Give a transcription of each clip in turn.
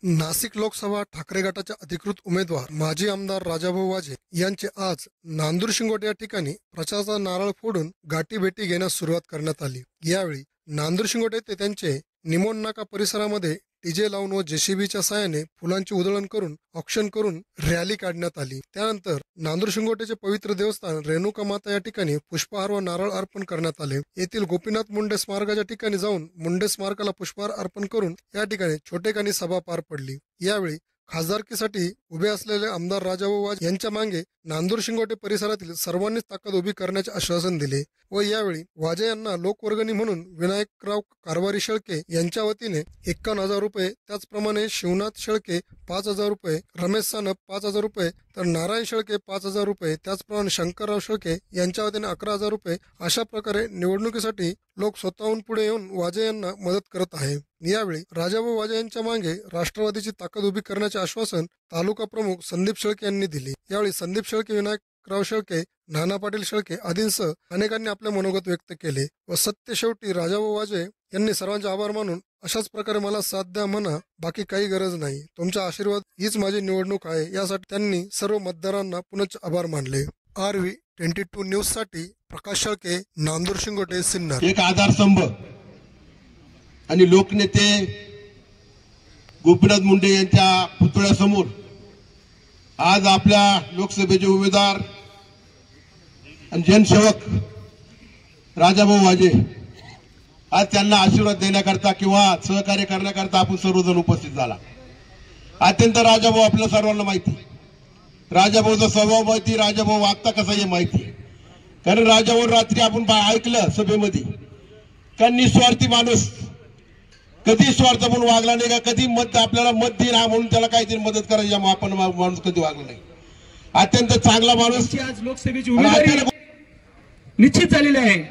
नाशिक लोकसभा ठाकरे गटाचे अधिकृत उमेदवार माजी आमदार राजाभाऊ वाजे यांचे आज नांदूर शिंगोटे या ठिकाणी प्रचाराचा नारळ फोडून गाठीभेटी घेण्यास सुरुवात करण्यात आली। यावेळी नांदूर शिंगोटे ते त्यांचे निमोण नाका परिसरामध्ये डीजे लावून व जेसीबीच्या साहाय्याने फुलांची उधळण करून ऑक्शन करून रॅली काढण्यात आली। त्यानंतर नांदूर शिंगोटेचे पवित्र देवस्थान रेणुका माता या ठिकाणी पुष्पहार व नारळ अर्पण करण्यात आले। येथील गोपीनाथ मुंडे स्मारकाच्या ठिकाणी जाऊन मुंडे स्मारकाला पुष्पहार अर्पण करून या ठिकाणी छोटेखानी सभा पार पडली। यावेळी खासदारकीसाठी उभे असलेले आमदार राजाभाऊ वाजे यांच्या मागे नांदूर शिंगोटे परिसरातील सर्वांनीच ताकद उभी करण्याचे आश्वासन दिले व यावेळी वाजे यांना लोकवर्गणी म्हणून विनायकराव कारभारी शेळके यांच्या वतीने 51,000 रुपये, त्याचप्रमाणे शिवनाथ शेळके 5,000 रुपये, रमेश सानप 5,000 रुपये, तर नारायण शेळके 5,000 रुपये, त्याचप्रमाणे शंकरराव शेळके यांच्या वतीने 11,000 रुपये अशा प्रकारे निवडणुकीसाठी लोक स्वतःहून पुढे येऊन वाजे यांना मदत करत आहे। यावेळी राजाभाऊ वाजे यांच्या मागे राष्ट्रवादीची ताकद उभी करण्याचे आश्वासन तालुका प्रमुख संदीप शेळके यांनी दिले। यावेळी संदीप शेळके, विनायकराव शेळके, नाना पाटील शेळके आदींसह अनेकांनी आपले मनोगत व्यक्त केले व सत्य शेवटी राजाभाऊ वाजे यांनी सर्वांचे आभार मानून अशाच प्रकारे मला साथ द्या म्हणा, बाकी काही गरज नाही, तुमचा आशीर्वाद हीच माझी निवडणूक आहे, यासाठी त्यांनी सर्व मतदारांना पुनश्च आभार मानले। RV22 न्यूज साठी प्रकाश शेळके, नांदूर शिंगोटे, सिन्नर। एक आधारस्तंभ आणि लोकनेते गोपीनाथ मुंडे यांच्या पुतळ्यासमोर आज आपल्या लोकसभेचे उमेदवार आणि जनसेवक राजाभाऊ वाजे आज त्यांना आशीर्वाद देण्याकरता किंवा सहकार्य करण्याकरता आपण सर्वजण उपस्थित झाला। अत्यंत राजाभाऊ आपल्या सर्वांना माहिती, राजाभाऊचा स्वभाव माहिती, राजाभाऊ वागता कसा हे माहिती। कारण राजाभाऊ रात्री आपण ऐकलं सभेमध्ये का निस्वार्थी माणूस, कधी स्वार्थ म्हणून वागला नाही का, कधी आपल्याला मत देईन हा म्हणून त्याला काहीतरी मदत करायची आपण माणूस कधी वागला नाही। अत्यंत चांगला माणूस। आज लोकसभेची उमेदवारी निश्चित झालेली आहे।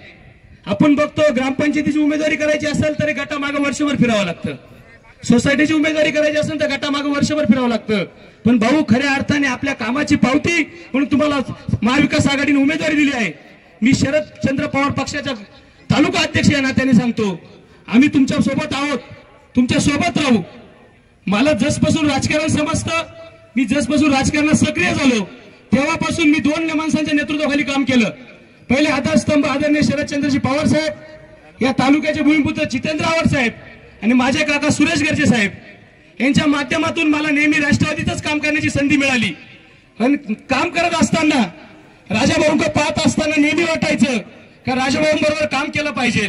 आपण बघतो ग्रामपंचायतीची उमेदवारी करायची असेल तर गटामागे वर्षभर फिरावं लागतं, सोसायटीची उमेदवारी करायची असेल तर गटामागे वर्षभर फिरावं लागतं। पण भाऊ खऱ्या अर्थाने आपल्या कामाची पावती म्हणून तुम्हाला महाविकास आघाडीने उमेदवारी दिली आहे। मी शरदचंद्र पवार पक्षाचा तालुका अध्यक्ष या नात्याने सांगतो, आम्ही तुमच्या सोबत आहोत, तुमच्या सोबत राहू। मला जसपासून राजकारण समजतं, मी जसपासून राजकारणात सक्रिय झालो तेव्हापासून मी 2 माणसांच्या नेतृत्वाखाली काम केलं। पहिले आधारस्तंभ आदरणीय शरदचंद्रजी पवार साहेब, या तालुक्याचे भूमिपुत्र जितेंद्र आव्हाड साहेब आणि माझे काका सुरेश गर्जे साहेब यांच्या माध्यमातून मला नेहमी राष्ट्रवादीतच काम करण्याची संधी मिळाली। आणि काम करत असताना राजाभाऊंकडे पाहत असताना नेहमी वाटायचं का राजाभाऊंबरोबर काम केलं पाहिजे।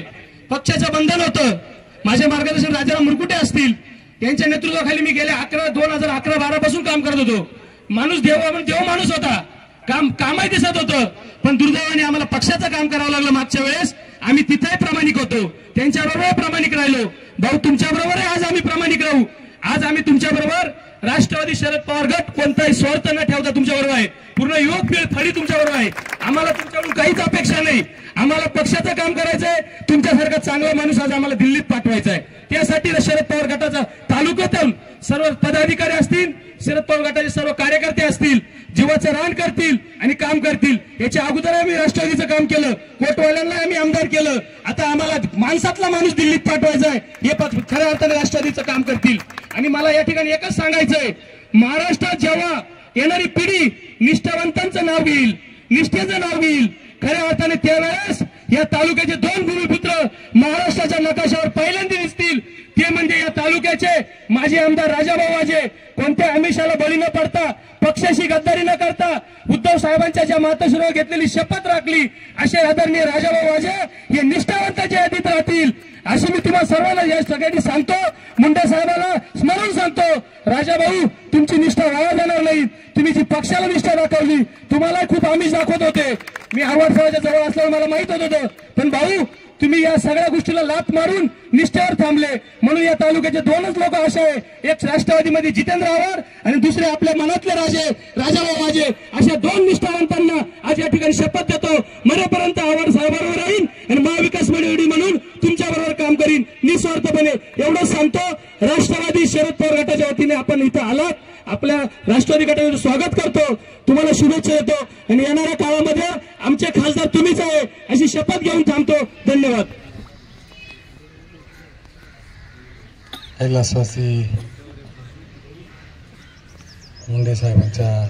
पक्षाचं बंधन होतं, माझे मार्गदर्शन राजाराम मुरकुटे असतील यांच्या नेतृत्वाखाली मी गेल्या 2011-12 पासून काम करत होतो। माणूस देव माणूस होता, कामही दिसत होतं, पण दुर्दैवाने आम्हाला पक्षाचं काम करावं लागलं। मागच्या वेळेस आम्ही तिथेही प्रामाणिक होतो, त्यांच्याबरोबर प्रामाणिक राहिलो। भाऊ तुमच्या बरोबर आज आम्ही प्रामाणिक राहू। आज आम्ही तुमच्या बरोबर राष्ट्रवादी शरद पवार गट कोणताही स्वार्थ न ठेवता तुमच्या बरोबर आहे, पूर्ण युवक फळी तुमच्या बरोबर आहे। आम्हाला तुमच्याकडून काहीच अपेक्षा नाही, आम्हाला पक्षाचं काम करायचंय, तुमच्यासारखा चांगला माणूस आज आम्हाला दिल्लीत पाठवायचा आहे। त्यासाठी शरद पवार गटाचा तालुक्यातून सर्व पदाधिकारी असतील, शरद पवार गटाचे सर्व कार्यकर्ते असतील, जीवाचं रान करतील आणि काम करतील। याच्या अगोदर आम्ही राष्ट्रवादीचं काम केलं, कोटवाल्यांना आम्ही आमदार केलं, आता आम्हाला माणसातला माणूस दिल्लीत पाठवायचा आहे, हे खऱ्या अर्थाने राष्ट्रवादीचं काम करतील। आणि मला या ठिकाणी एकच सांगायचंय, महाराष्ट्रात जेव्हा येणारी पिढी निष्ठावंतांचं नाव घेईल, निष्ठेचं नाव घेईल, खऱ्या अर्थाने त्यावेळेस या तालुक्याचे 2 भूमिपुत्र महाराष्ट्राच्या नकाशावर पहिल्यांदा दिसतील, ते म्हणजे या तालुक्याचे माजी आमदार राजाभाऊ वाजे। कोणत्या आमिषाला बळी न पडता, पक्षाशी गद्दारी न करता, उद्धव साहेबांच्या ज्या मातोश्रीवर घेतलेली शपथ राखली, असे आदरणीय राजाभाऊ वाजे हे निष्ठावंतांच्या यादीत राहतील, अशी मी तुम्हाला सर्वांना या सगळ्यांनी सांगतो। मुंडे साहेबांना स्मरून सांगतो, राजाभाऊ तुमची निष्ठा वाया जाणार नाही, तुम्ही जी पक्षाला निष्ठा दाखवली, तुम्हाला खूप आमिष दाखवत होते, मी आव्हाड साहेबांच्या जवळ असल्यावर मला माहित होतं, पण भाऊ तुम्ही या सगळ्या गोष्टीला लाथ मारून निष्ठेवर थांबले, म्हणून या तालुक्याचे 2च लोक असे आहे, एक राष्ट्रवादीमध्ये जितेंद्र आव्हाड आणि दुसरे आपल्या मनातले राजाभाऊ वाजे। अशा 2 निष्ठावंतांना आज या ठिकाणी शपथ देतो, मरेपर्यंत आव्हाड साहेबांबरोबर राहीन आणि महाविकास मंडळी म्हणून तुमच्या बरोबर काम करीन निस्वार्थपणे, एवढंच सांगतो। राष्ट्रवादी शरद पवार गटाच्या वतीने आपण इथं आलात, आपल्या राष्ट्रवादी गटाचं स्वागत करतो, तुम्हाला शुभेच्छा देतो आणि येणाऱ्या काळामध्ये आमचे खासदार तुम्हीच आहे अशी शपथ घेऊन थांबतो। धन्यवाद। कैलासवासी मुंडे साहेबांच्या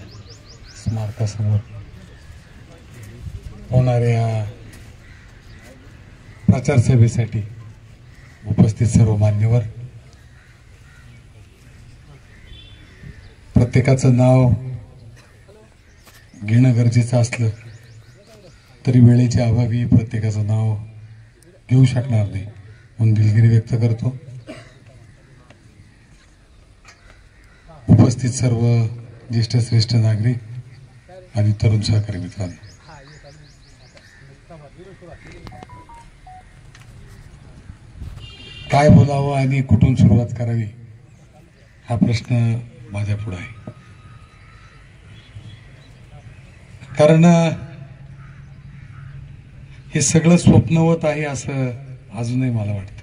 स्मारकासमोर होणाऱ्या प्रचार सभेसाठी उपस्थित सर्व मान्यवर, प्रत्येकाचं नाव घेणं गरजेचं असलं तरी वेळेच्या अभावी प्रत्येकाचं नाव घेऊ शकणार नाही म्हणून दिलगिरी व्यक्त करतो. उपस्थित सर्व ज्येष्ठ श्रेष्ठ नागरिक आणि तरुण सहकारी मित्रांनो, काय बोलावं आणि कुठून सुरुवात करावी हा प्रश्न माझ्या पुढे आहे. कारण हे सगळं स्वप्नवत आहे असं अजूनही मला वाटतं.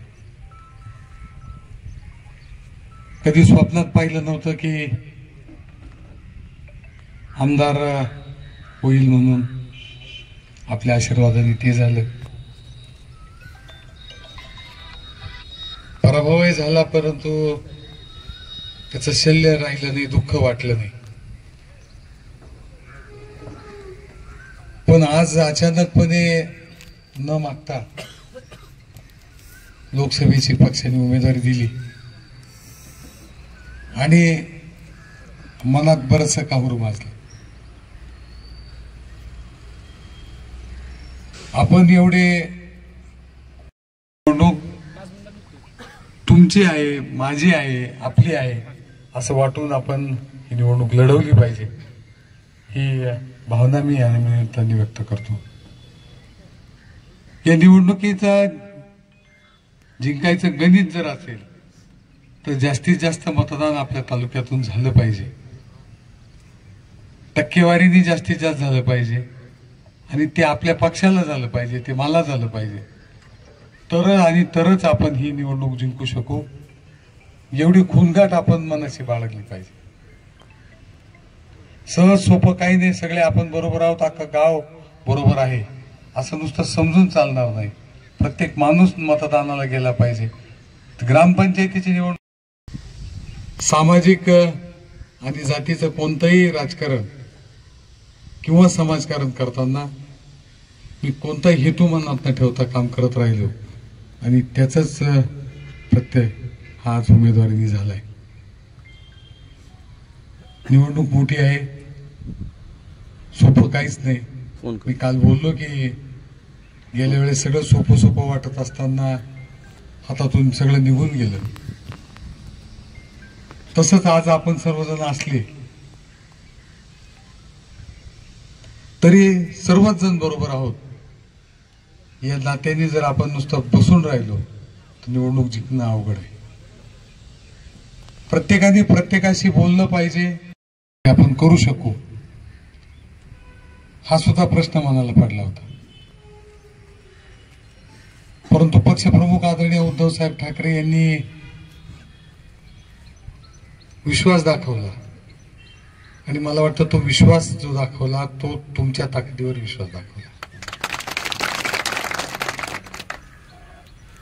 कधी स्वप्नात पाहिलं नव्हतं की आमदार होईल म्हणून. आपल्या आशीर्वादाने ते झालं. पराभवही झाला, परंतु त्याचं शल्य राहिलं नाही, दुःख वाटलं नाही. पण आज अचानकपणे न मागता लोकसभेची पक्षाने उमेदवारी दिली आणि मनात बरंचसं काहूर माजलं. आपण एवढे निवडणूक तुमची आहे, माझी आहे, आपली आहे असं वाटून आपण ही निवडणूक लढवली पाहिजे, ही भावना मी या निमित्ताने व्यक्त करतो. या निवडणुकीचा जिंकायचं गणित जर असेल तर जास्तीत जास्त मतदान आपल्या तालुक्यातून झालं पाहिजे, टक्केवारीने जास्तीत जास्त झालं पाहिजे आणि ते आपल्या पक्षाला झालं पाहिजे, ते मला झालं पाहिजे. तरच आपण ही निवडणूक जिंकू शकू. एवढी खूनगाठ आपण मनाशी बाळगली पाहिजे. सहज सोपं काही नाही. सगळे आपण बरोबर आहोत, अख्खं गाव बरोबर आहे असं नुसतं समजून चालणार नाही. प्रत्येक माणूस मतदानाला गेला पाहिजे. ग्रामपंचायतीची निवडणूक सामाजिक आणि जातीचं कोणतंही राजकारण किंवा समाजकारण करताना मी कोणताही हेतू मनात न ठेवता काम करत राहिलो आणि त्याचाच प्रत्यय हा आज उमेदवारी झालाय. निवडणूक मोठी आहे, सोपं काहीच नाही. मी काल बोललो की गेल्या वेळेस सगळं सोपं सोपं वाटत असताना हातातून सगळं निघून गेलं. तसंच आज आपण सर्वजण असले तरी सर्वच जण बरोबर आहोत या नात्याने जर आपण नुसतं बसून राहिलो तर निवडणूक जिंकणं अवघड आहे. प्रत्येकाने प्रत्येकाशी बोललं पाहिजे. आपण करू शकू हा सुद्धा प्रश्न मनाला पडला होता. परंतु पक्षप्रमुख आदरणीय उद्धव साहेब ठाकरे यांनी विश्वास दाखवला आणि मला वाटतं तो विश्वास जो दाखवला तो तुमच्या ताकदीवर विश्वास दाखवला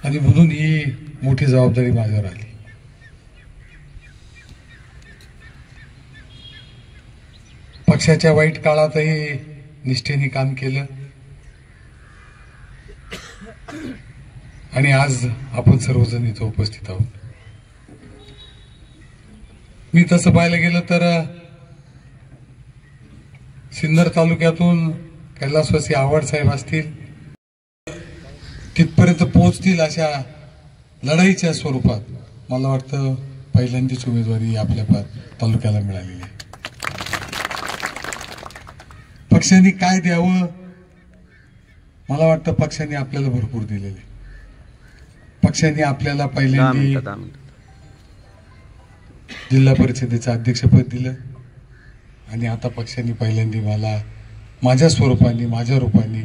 आणि म्हणून ही मोठी जबाबदारी माझ्यावर आली. पक्षाच्या वाईट काळातही निष्ठेने काम केलं आणि आज आपण सर्वजण इथं उपस्थित आहोत. मी तसं पाहायला गेलं तर सिन्नर तालुक्यातून कैलासवासी आव्हाड साहेब असतील तिथपर्यंत पोहोचतील अशा लढाईच्या स्वरूपात मला वाटतं पहिल्यांदाच उमेदवारी आपल्या तालुक्याला मिळालेली आहे. पक्षाने काय द्यावं मला वाटतं पक्षाने आपल्याला भरपूर दिलेले. पक्षाने आपल्याला पहिल्यांदा जिल्हा परिषदेचं अध्यक्षपद दिलं आणि आता पक्षाने पहिल्यांदा मला माझ्या स्वरूपाने माझ्या रूपाने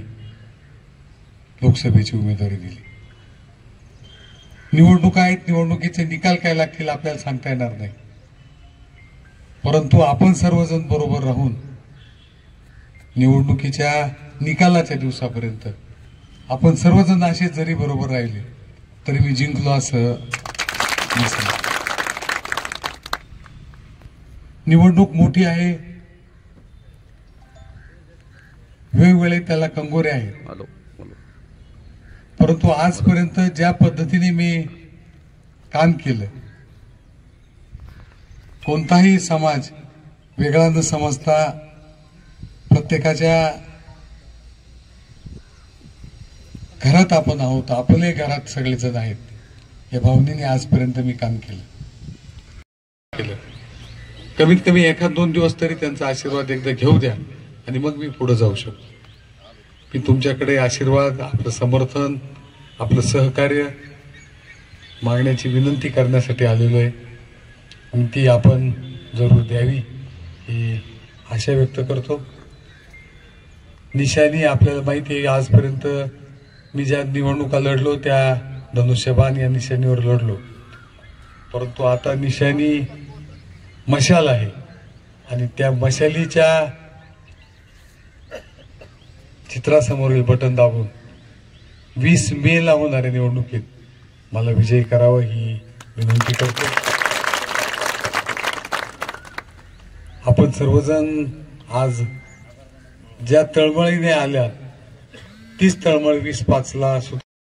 लोकसभेची उमेदवारी दिली. निवडणुका आहेत, निवडणुकीचे निकाल काय लागतील आपल्याला सांगता येणार नाही. परंतु आपण सर्वजण बरोबर राहून निवडणुकीच्या निकालाच्या दिवसापर्यंत आपण सर्वजण असे जरी बरोबर राहिले तरी मी जिंकलो असं नसेल. निवडणूक मोठी आहे, वेगवेगळे त्याला कंगोरे आहेत, परंतु आजपर्यंत ज्या पद्धतीने मी काम केलं, कोणताही समाज वेगळा न समजता प्रत्येकाच्या घरात आपण आहोत, आपले घरात सगळेजण आहेत या भावनेने आजपर्यंत मी काम केलं. कमीत कमी एखाद 2 दिवस तरी त्यांचा आशीर्वाद एकदा घेऊ द्या आणि मग मी पुढे जाऊ शकतो. मी तुमच्याकडे आशीर्वाद, आपलं समर्थन, आपलं सहकार्य मागण्याची विनंती करण्यासाठी आलेलो आहे आणि ती आपण जरूर द्यावी ही आशा व्यक्त करतो. निशाणी आपल्याला माहिती आहे, आजपर्यंत मी ज्या निवडणुका लढलो त्या धनुष्यबाण या निशाणीवर लढलो, परंतु आता निशाणी मशाल आहे आणि त्या मशालीच्या चित्रासमोरील बटन दाबून 20 मेला होणाऱ्या निवडणुकीत मला विजयी करावा ही विनंती करतो. आपण सर्वजण आज ज्या तळमळीने आल्यात तीच तळमळ 20-5 ला